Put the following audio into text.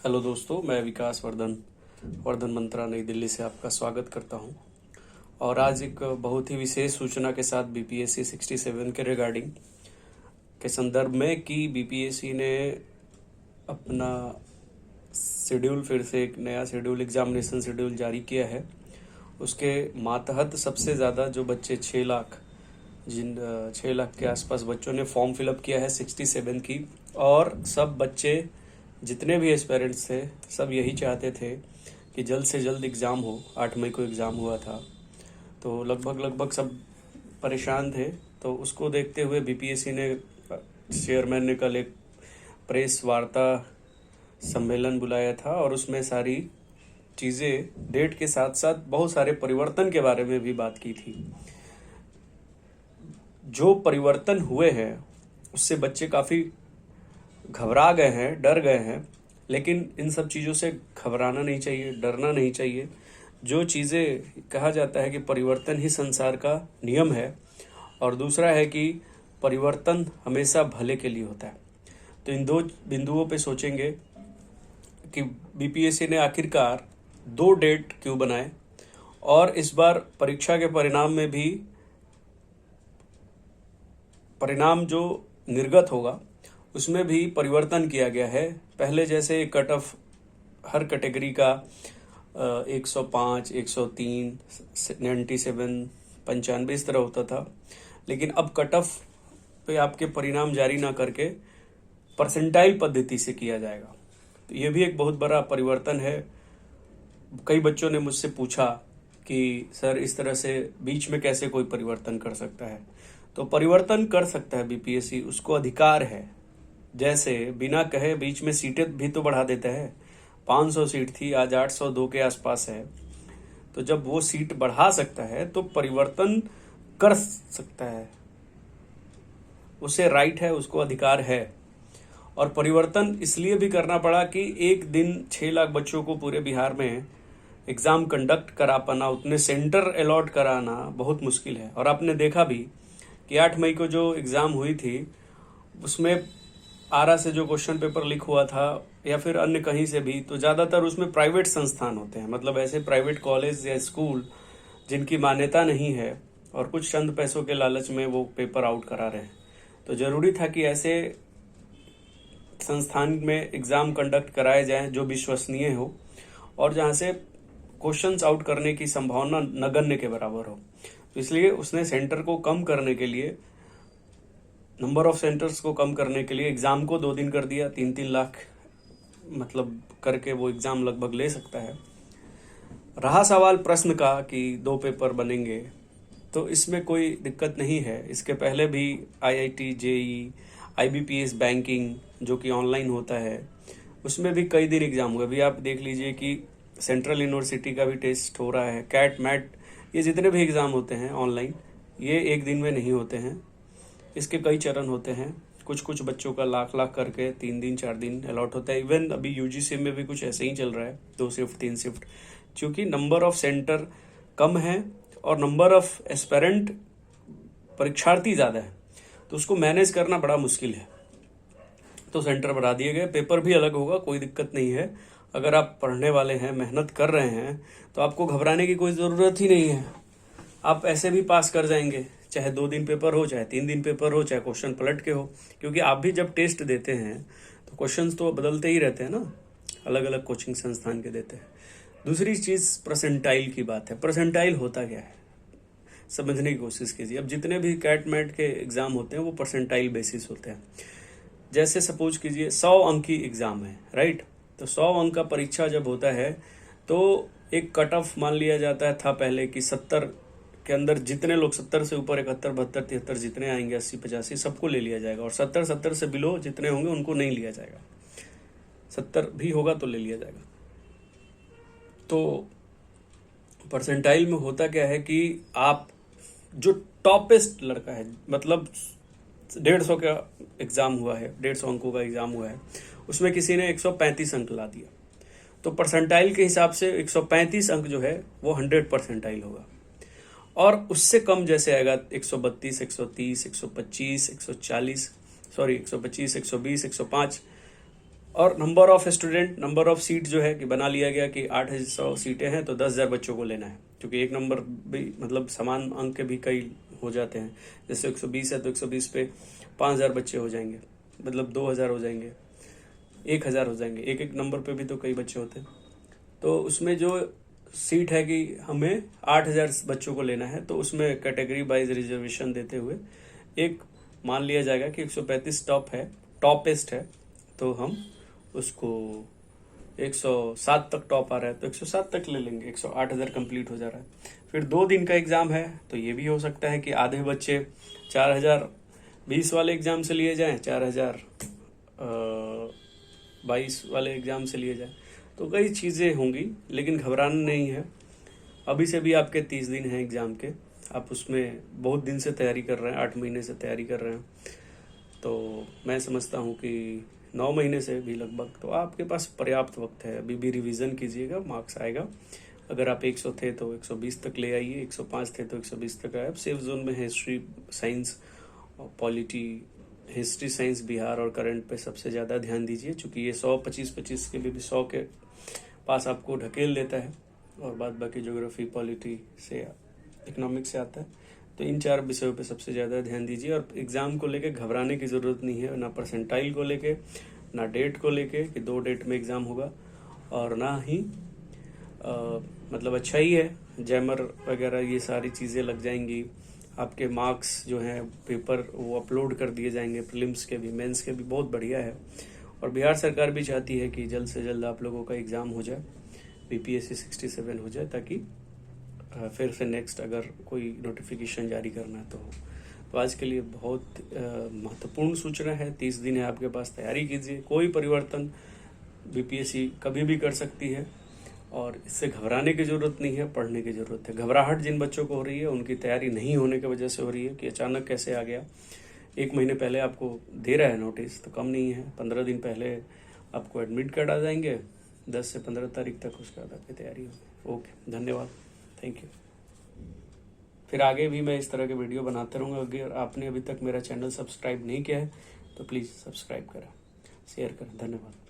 Hello दोस्तों, मैं विकास वर्धन मंत्रा नई दिल्ली से आपका स्वागत करता हूं। और आज एक बहुत ही विशेष सूचना के साथ बीपीएससी 67 के रिगार्डिंग के संदर्भ में कि बीपीएससी ने अपना शेड्यूल फिर से एक नया शेड्यूल एग्जामिनेशन शेड्यूल जारी किया है। उसके मातहत सबसे ज़्यादा जो बच्चे 6 लाख के आसपास बच्चों ने फॉर्म फिलअप किया है 67 की। और सब बच्चे जितने भी एस्पेरेंट्स थे सब यही चाहते थे कि जल्द से जल्द एग्ज़ाम हो। 8 मई को एग्ज़ाम हुआ था, तो लगभग सब परेशान थे। तो उसको देखते हुए बीपीएससी ने चेयरमैन ने कल एक प्रेस वार्ता सम्मेलन बुलाया था और उसमें सारी चीज़ें डेट के साथ साथ बहुत सारे परिवर्तन के बारे में भी बात की थी। जो परिवर्तन हुए हैं उससे बच्चे काफ़ी घबरा गए हैं, डर गए हैं, लेकिन इन सब चीज़ों से घबराना नहीं चाहिए, डरना नहीं चाहिए। जो चीज़ें कहा जाता है कि परिवर्तन ही संसार का नियम है, और दूसरा है कि परिवर्तन हमेशा भले के लिए होता है। तो इन दो बिंदुओं पे सोचेंगे कि बीपीएससी ने आखिरकार 2 डेट क्यों बनाए, और इस बार परीक्षा के परिणाम में भी परिणाम जो निर्गत होगा उसमें भी परिवर्तन किया गया है। पहले जैसे कट ऑफ हर कैटेगरी का 105, 103, 97, 95 इस तरह होता था, लेकिन अब कट ऑफ पे आपके परिणाम जारी ना करके परसेंटाइल पद्धति से किया जाएगा। तो ये भी एक बहुत बड़ा परिवर्तन है। कई बच्चों ने मुझसे पूछा कि सर इस तरह से बीच में कैसे कोई परिवर्तन कर सकता है। तो परिवर्तन कर सकता है बीपीएससी, उसको अधिकार है। जैसे बिना कहे बीच में सीटें भी तो बढ़ा देता है। 500 सीट थी, आज 802 के आसपास है। तो जब वो सीट बढ़ा सकता है तो परिवर्तन कर सकता है, उसे राइट है, उसको अधिकार है। और परिवर्तन इसलिए भी करना पड़ा कि एक दिन 6 लाख बच्चों को पूरे बिहार में एग्ज़ाम कंडक्ट करा पाना, उतने सेंटर अलॉट कराना बहुत मुश्किल है। और आपने देखा भी कि 8 मई को जो एग्ज़ाम हुई थी उसमें आरा से जो क्वेश्चन पेपर लीक हुआ था या फिर अन्य कहीं से भी, तो ज़्यादातर उसमें प्राइवेट संस्थान होते हैं, मतलब ऐसे प्राइवेट कॉलेज या स्कूल जिनकी मान्यता नहीं है और कुछ चंद पैसों के लालच में वो पेपर आउट करा रहे हैं। तो ज़रूरी था कि ऐसे संस्थान में एग्ज़ाम कंडक्ट कराए जाएं जो विश्वसनीय हो और जहां से क्वेश्चंस आउट करने की संभावना नगण्य के बराबर हो। तो इसलिए उसने सेंटर को कम करने के लिए, नंबर ऑफ सेंटर्स को कम करने के लिए एग्ज़ाम को 2 दिन कर दिया। 3-3 लाख मतलब करके वो एग्ज़ाम लगभग ले सकता है। रहा सवाल प्रश्न का कि 2 पेपर बनेंगे, तो इसमें कोई दिक्कत नहीं है। इसके पहले भी आईआईटी, जेईई, आईबीपीएस, बैंकिंग जो कि ऑनलाइन होता है, उसमें भी कई दिन एग्ज़ाम हुए। अभी आप देख लीजिए कि सेंट्रल यूनिवर्सिटी का भी टेस्ट हो रहा है, कैट मैट, ये जितने भी एग्ज़ाम होते हैं ऑनलाइन, ये एक दिन में नहीं होते हैं, इसके कई चरण होते हैं। कुछ बच्चों का लाख करके 3 दिन 4 दिन अलॉट होता है। इवन अभी यूजीसी में भी कुछ ऐसे ही चल रहा है, 2 शिफ्ट 3 शिफ्ट, क्योंकि नंबर ऑफ सेंटर कम है और नंबर ऑफ एस्पेरेंट परीक्षार्थी ज़्यादा है, तो उसको मैनेज करना बड़ा मुश्किल है। तो सेंटर बढ़ा दिए गए, पेपर भी अलग होगा, कोई दिक्कत नहीं है। अगर आप पढ़ने वाले हैं, मेहनत कर रहे हैं, तो आपको घबराने की कोई ज़रूरत ही नहीं है। आप ऐसे भी पास कर जाएंगे, चाहे 2 दिन पेपर हो, चाहे 3 दिन पेपर हो, चाहे क्वेश्चन पलट के हो, क्योंकि आप भी जब टेस्ट देते हैं तो क्वेश्चंस तो बदलते ही रहते हैं ना, अलग अलग कोचिंग संस्थान के देते हैं। दूसरी चीज़ परसेंटाइल की बात है। परसेंटाइल होता क्या है समझने की कोशिश कीजिए। अब जितने भी कैट मैट के एग्ज़ाम होते हैं वो परसेंटाइल बेसिस होते हैं। जैसे सपोज कीजिए 100 अंक की एग्ज़ाम है, राइट। तो 100 अंक का परीक्षा जब होता है तो एक कट ऑफ मान लिया जाता था पहले कि 70 के अंदर जितने लोग 70 से ऊपर 71, 72, 73 जितने आएंगे, 80, 85 सबको ले लिया जाएगा। और 70 से बिलो जितने होंगे उनको नहीं लिया जाएगा। 70 भी होगा तो ले लिया जाएगा। तो परसेंटाइल में होता क्या है कि आप जो टॉपेस्ट लड़का है, मतलब 150 का एग्ज़ाम हुआ है, 150 अंकों का एग्ज़ाम हुआ है, उसमें किसी ने 135 अंक ला दिया, तो परसेंटाइल के हिसाब से 135 अंक जो है वो 100 परसेंटाइल होगा। और उससे कम जैसे आएगा 132, 130, 125, 140, सॉरी 125, 120, 105, और number of student, number of seat जो है कि बना लिया गया कि 800 सीटें हैं तो 10,000 बच्चों को लेना है, क्योंकि एक नंबर भी मतलब समान अंक के भी कई हो जाते हैं। जैसे 120 है तो 120 पे 5,000 बच्चे हो जाएंगे, मतलब 2,000 हो जाएंगे, 1,000 हो जाएंगे, एक एक नंबर पे भी तो कई बच्चे होते हैं। तो उसमें जो सीट है कि हमें 8,000 बच्चों को लेना है, तो उसमें कैटेगरी वाइज रिजर्वेशन देते हुए एक मान लिया जाएगा कि 135 टॉप है, टॉपेस्ट है, तो हम उसको 107 तक टॉप आ रहा है तो 107 तक ले लेंगे, 108,000 कंप्लीट हो जा रहा है। फिर 2 दिन का एग्जाम है, तो ये भी हो सकता है कि आधे बच्चे 4,020 वाले एग्जाम से लिए जाएं, 4,022 वाले एग्जाम से लिए जाएं, तो कई चीज़ें होंगी, लेकिन घबराना नहीं है। अभी से भी आपके 30 दिन हैं एग्जाम के, आप उसमें बहुत दिन से तैयारी कर रहे हैं, 8 महीने से तैयारी कर रहे हैं, तो मैं समझता हूँ कि 9 महीने से भी लगभग, तो आपके पास पर्याप्त वक्त है। अभी भी रिवीजन कीजिएगा, मार्क्स आएगा। अगर आप 100 थे तो 120 तक ले आइए, 105 थे तो 120 तक आए। अब सेफ जोन में हिस्ट्री, साइंस और पॉलिटी, हिस्ट्री, साइंस, बिहार और करंट पे सबसे ज़्यादा ध्यान दीजिए, चूँकि ये 100, 25 के भी 100 के पास आपको ढकेल देता है, और बाद बाकी ज्योग्राफी, पॉलिटी से, इकोनॉमिक्स से आता है। तो इन 4 विषयों पे सबसे ज़्यादा ध्यान दीजिए, और एग्ज़ाम को लेके घबराने की ज़रूरत नहीं है, ना परसेंटाइल को लेके, ना डेट को लेके कि 2 डेट में एग्ज़ाम होगा, और ना ही मतलब अच्छा ही है, जैमर वगैरह ये सारी चीज़ें लग जाएंगी, आपके मार्क्स जो हैं पेपर वो अपलोड कर दिए जाएंगे, प्रीलिम्स के भी, मेंस के भी, बहुत बढ़िया है। और बिहार सरकार भी चाहती है कि जल्द से जल्द आप लोगों का एग्ज़ाम हो जाए, BPSC 67 हो जाए, ताकि फिर से नेक्स्ट अगर कोई नोटिफिकेशन जारी करना है तो आज के लिए बहुत महत्वपूर्ण सूचना है। 30 दिन है आपके पास, तैयारी कीजिए। कोई परिवर्तन BPSC कभी भी कर सकती है, और इससे घबराने की ज़रूरत नहीं है, पढ़ने की ज़रूरत है। घबराहट जिन बच्चों को हो रही है उनकी तैयारी नहीं होने की वजह से हो रही है कि अचानक कैसे आ गया। 1 महीने पहले आपको दे रहा है नोटिस, तो कम नहीं है। 15 दिन पहले आपको एडमिट कार्ड आ जाएंगे, 10 से 15 तारीख तक उसके बाद आपकी तैयारी होगी। ओके, धन्यवाद, थैंक यू। फिर आगे भी मैं इस तरह के वीडियो बनाते रहूँगा। अगर आपने अभी तक मेरा चैनल सब्सक्राइब नहीं किया है तो प्लीज़ सब्सक्राइब करें, शेयर करें। धन्यवाद।